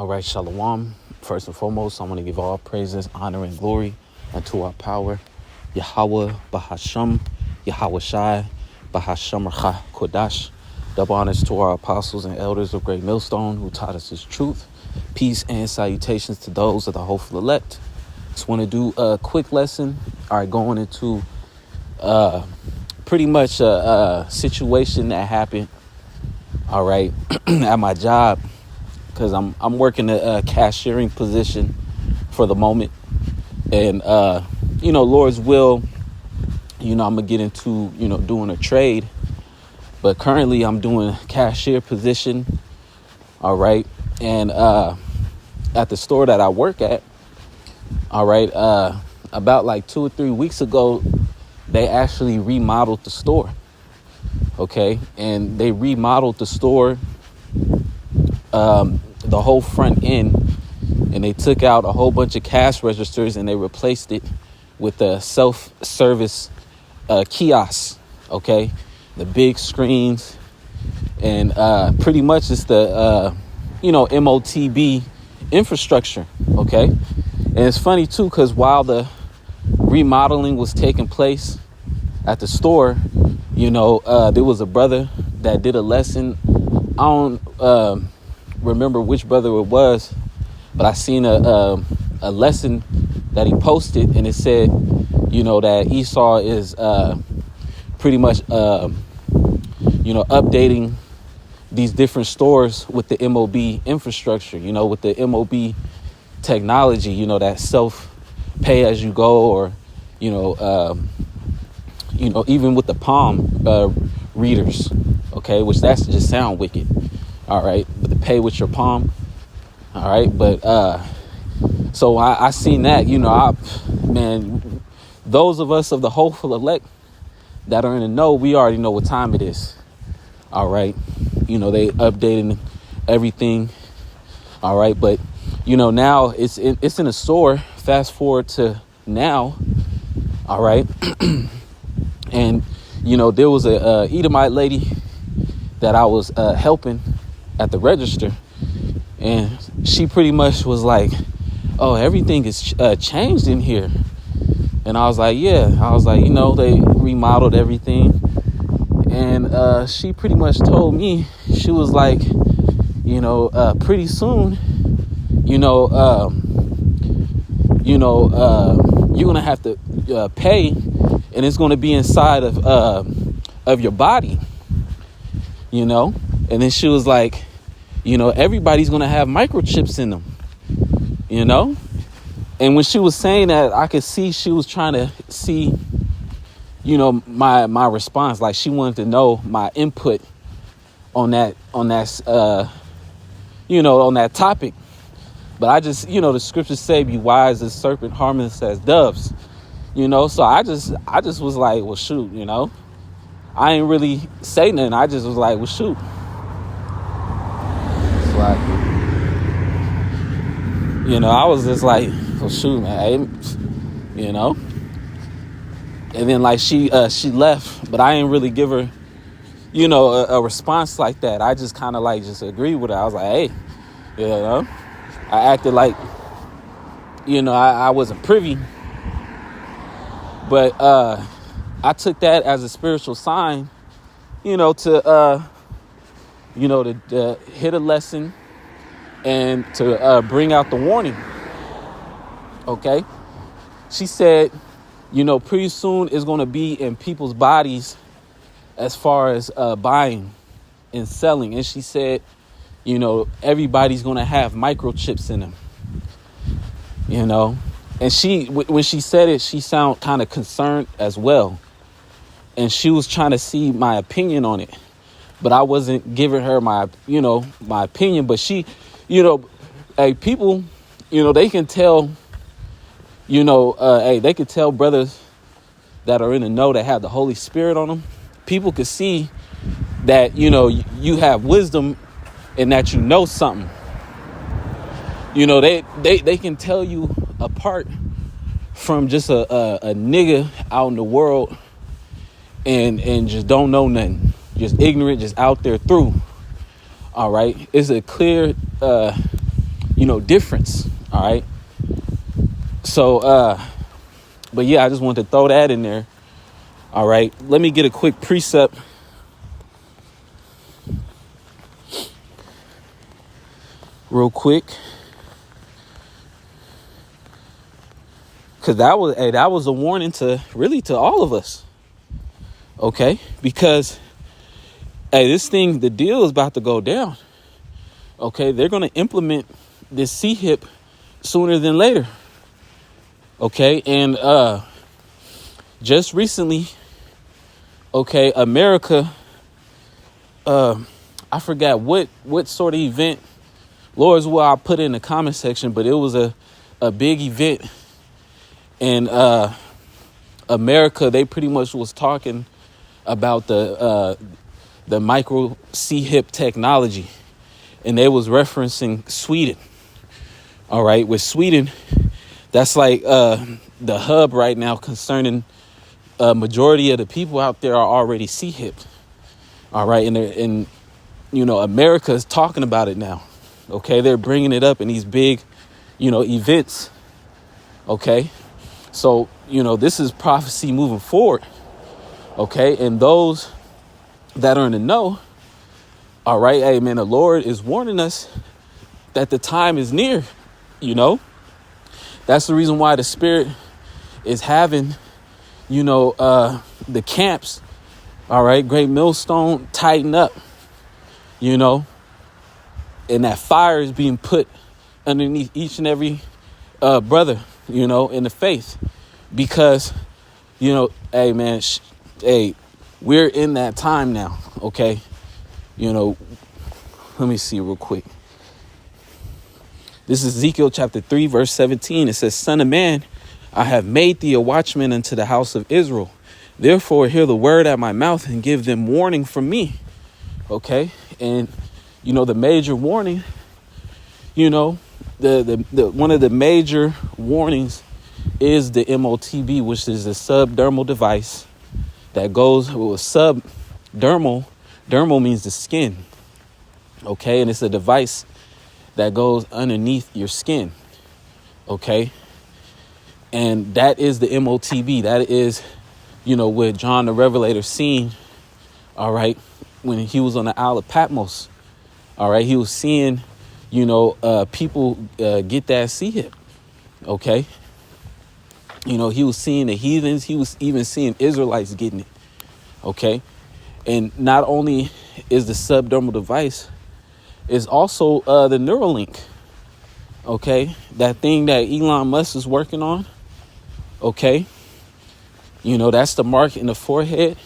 All right, Shalom. First and foremost, I want to give all praises, honor, and glory unto our power, Yahweh Bahasham, Yahweh Shai, Bahasham Racha Kodash. Double honors to our apostles and elders of Great Millstone who taught us his truth. Peace and salutations to those of the hopeful elect. Just want to do a quick lesson. All right, going into pretty much a situation that happened, all right, at my job. Because I'm working a cashiering position for the moment. And, Lord's will, I'm going to get into, doing a trade. But currently I'm doing a cashier position. All right. And at the store that I work at, all right, about like 2 or 3 weeks ago, they actually remodeled the store. OK, and they remodeled the store. The whole front end, and they took out a whole bunch of cash registers and they replaced it with a self-service kiosks. Okay, the big screens, and pretty much it's the MOTB infrastructure. Okay, and it's funny too because while the remodeling was taking place at the store, there was a brother that did a lesson. I don't remember which brother it was, but I seen a lesson that he posted, and it said, that Esau is pretty much updating these different stores with the MOB infrastructure, with the MOB technology, that self pay as you go, or even with the palm readers, okay, which that's just sound wicked. All right, but to pay with your palm. All right, but so I seen that, those of us of the hopeful elect that are in the know, we already know what time it is. All right, they updating everything. All right, but now it's in a store. Fast forward to now. All right, and there was a Edomite lady that I was helping at the register, and she pretty much was like, oh, everything is changed in here. And I was like, yeah. I was like, they remodeled everything. And she pretty much told me, she was like, pretty soon, you're gonna have to pay, and it's gonna be inside of your body, And then she was like, everybody's going to have microchips in them, And when she was saying that, I could see she was trying to see, my response. Like she wanted to know my input on that, on that topic. But I just, the scriptures say, be wise as serpent, harmless as doves, So I just was like, well, shoot, I ain't really say nothing. I just was like, well, shoot. I was just like, well, shoot, man, and then like she left, but I didn't really give her, a response like that. I just kind of like just agreed with her. I was like, hey, I acted like, I wasn't privy, but I took that as a spiritual sign, to hit a lesson and to bring out the warning. Okay. She said, pretty soon it's going to be in people's bodies as far as buying and selling. And she said, everybody's going to have microchips in them, and when she said it, she sounded kind of concerned as well. And she was trying to see my opinion on it, but I wasn't giving her my opinion. But she, hey, people, they can tell, they could tell brothers that are in the know that have the Holy Spirit on them. People could see that, you have wisdom and that something. They can tell you apart from just a nigga out in the world and just don't know nothing, just ignorant, just out there through. All right, it's a clear difference. All right. So, but yeah, I just wanted to throw that in there. All right. Let me get a quick precept. Real quick. Because that was a warning to all of us. Okay. Because, the deal is about to go down. Okay. They're going to implement this CHIP sooner than later. Okay. And just recently, okay, America, I forgot what sort of event, Lord's will I put in the comment section, but it was a big event. And America, they pretty much was talking about the micro CHIP technology. And they was referencing Sweden. All right. With Sweden, that's like the hub right now concerning majority of the people out there are already CHIP'd. All right. And America is talking about it now. OK, they're bringing it up in these big, events. OK, so, this is prophecy moving forward. OK, and those that are in the know. All right. Hey, man, the Lord is warning us that the time is near. That's the reason why the Spirit is having, the camps. All right. Great Millstone, tighten up, and that fire is being put underneath each and every brother, in the faith, because, hey, man, we're in that time now. OK, let me see real quick. This is Ezekiel chapter 3, verse 17. It says, Son of man, I have made thee a watchman unto the house of Israel. Therefore, hear the word at my mouth and give them warning from me. OK, and, the major warning, the one of the major warnings is the MOTB, which is a subdermal device that goes with subdermal. Dermal means the skin. OK, and it's a device that goes underneath your skin. OK, and that is the MOTB. That is, what John the Revelator seen. All right, when he was on the Isle of Patmos. All right, he was seeing, people get that CHIP. OK, he was seeing the heathens. He was even seeing Israelites getting it. OK, and not only is the subdermal device, is also the Neuralink. OK, that thing that Elon Musk is working on. OK, that's the mark in the forehead.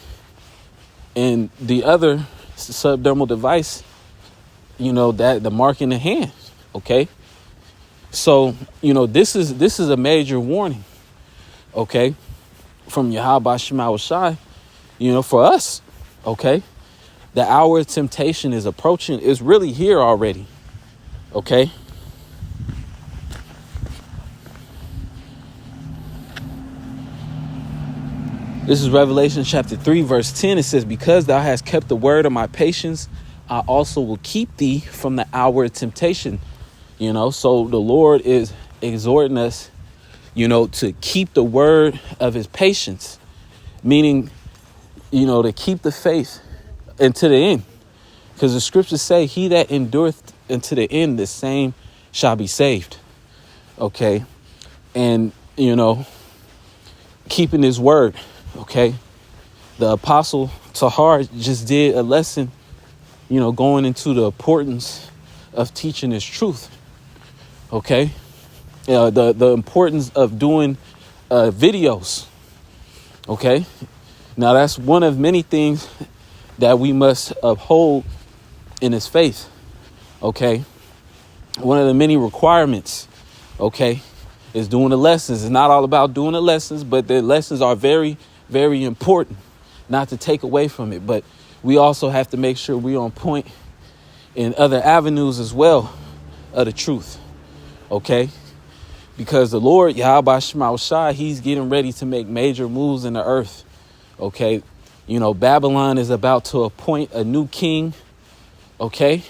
And the other subdermal device, that the mark in the hand. OK, so, this is a major warning. OK, from Yahweh Shema Shai, for us. OK, the hour of temptation is approaching. It's really here already. OK. This is Revelation chapter 3, verse 10. It says, because thou hast kept the word of my patience, I also will keep thee from the hour of temptation. So the Lord is exhorting us, to keep the word of his patience, meaning, to keep the faith unto the end. Because the scriptures say, he that endureth unto the end, the same shall be saved. Okay. And, keeping his word. OK, the apostle Tahar just did a lesson, going into the importance of teaching his truth. OK, the importance of doing videos. OK, now that's one of many things that we must uphold in his faith. OK, one of the many requirements. OK, is doing the lessons. It's not all about doing the lessons, but the lessons are very, very important, not to take away from it. But we also have to make sure we're on point in other avenues as well of the truth. OK, because the Lord, Yahweh Shema Shai, he's getting ready to make major moves in the earth. OK, Babylon is about to appoint a new king. OK,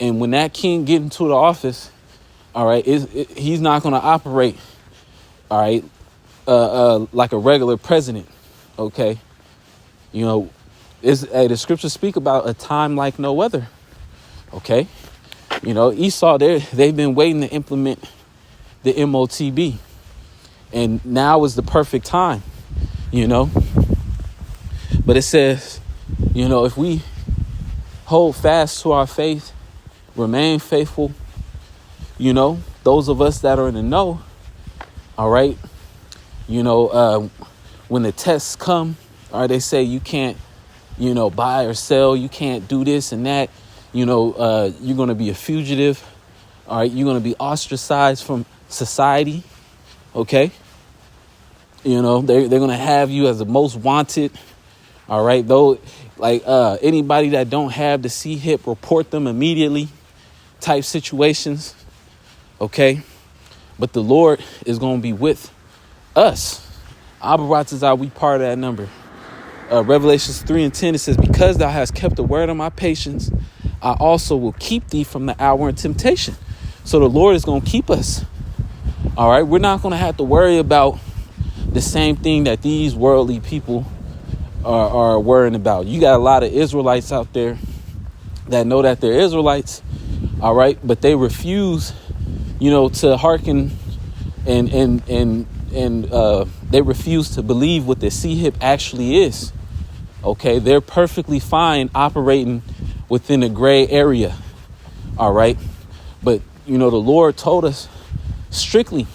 and when that king get into the office, All right. He's not going to operate. All right. Like a regular president. Okay. You know, the scriptures speak about a time like no other. Okay. You know, Esau, they've been waiting to implement the MOTB. And now is the perfect time, you know. But it says, you know, if we hold fast to our faith, remain faithful, you know, those of us that are in the know, all right, you know, when the tests come, all right, they say you can't, you know, buy or sell, you can't do this and that, you know, you're going to be a fugitive, all right, you're going to be ostracized from society, okay? You know, they're going to have you as the most wanted, all right? Though, like anybody that don't have the C-HIP, report them immediately type situations, okay? But the Lord is going to be with us. Abaratazah, we part of that number. Revelations 3:10, it says, because thou hast kept the word of my patience, I also will keep thee from the hour of temptation. So the Lord is going to keep us. All right. We're not going to have to worry about the same thing that these worldly people are worrying about. You got a lot of Israelites out there that know that they're Israelites. All right. But they refuse, you know, to hearken and they refuse to believe what the C-HIP actually is. OK, they're perfectly fine operating within a gray area. All right. But, you know, the Lord told us strictly.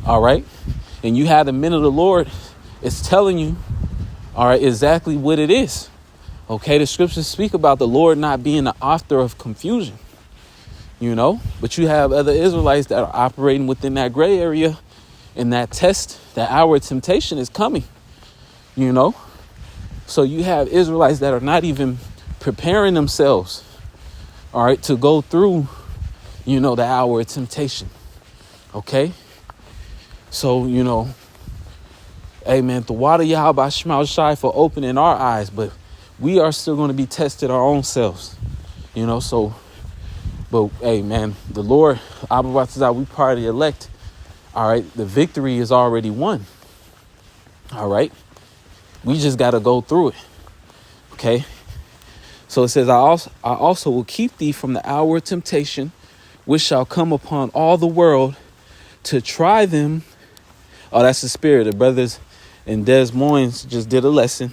All right. And you have the men of the Lord. It's telling you, all right, exactly what it is. OK, the scriptures speak about the Lord not being the author of confusion, you know, but you have other Israelites that are operating within that gray area. And that test, that hour of temptation is coming, you know. So you have Israelites that are not even preparing themselves, all right, to go through, you know, the hour of temptation. OK, so, you know, amen. The water Yahweh Shema Shai for opening our eyes, but we are still going to be tested our own selves, you know. So, but hey, man, the Lord, Abaratazah, we part of the elect. All right. The victory is already won. All right. We just got to go through it. OK, so it says, I also will keep thee from the hour of temptation, which shall come upon all the world to try them. Oh, that's the spirit. The brothers in Des Moines just did a lesson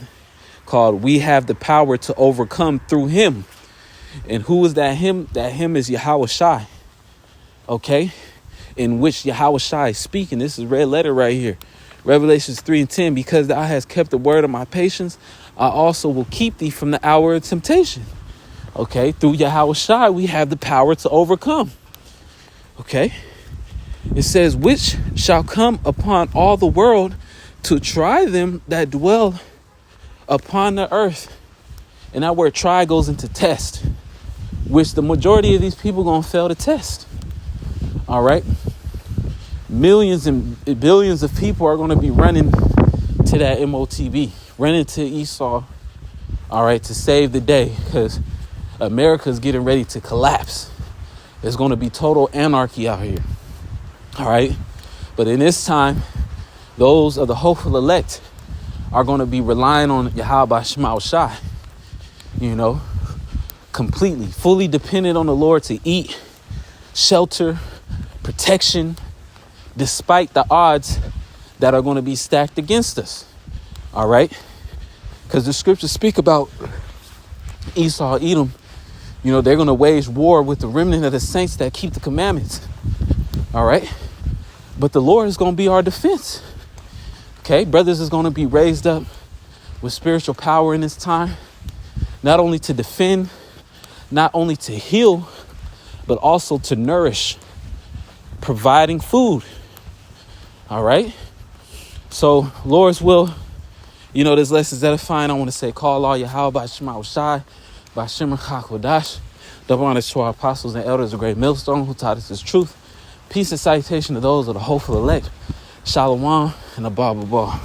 called We Have the Power to Overcome Through Him. And who is that him? That him is Yahweh Shai. OK, in which Yahweh Shai is speaking. This is red letter right here. Revelations 3:10, because thou hast kept the word of my patience, I also will keep thee from the hour of temptation. OK, through Yahweh Shai, we have the power to overcome. OK, it says, which shall come upon all the world to try them that dwell upon the earth. And that word try goes into test, which the majority of these people going to fail the test. All right. Millions and billions of people are going to be running to that MOTB, running to Esau, all right, to save the day, because America's getting ready to collapse. There's going to be total anarchy out here, all right? But in this time, those of the hopeful elect are going to be relying on Yahweh Shema Shai, you know, completely, fully dependent on the Lord to eat, shelter, protection, despite the odds that are going to be stacked against us. All right. Because the scriptures speak about Esau, Edom. You know, they're going to wage war with the remnant of the saints that keep the commandments. All right. But the Lord is going to be our defense. OK, brothers is going to be raised up with spiritual power in this time, not only to defend, not only to heal, but also to nourish, providing food. All right. So, Lord's will, you know, this lesson is edifying. I want to say, call all Yahweh by Shema Shai, by Shema Chakodash. Double honors to our apostles and elders of Great Millstone who taught us this truth. Peace and salutation to those of the hopeful elect. Shalom and Abba.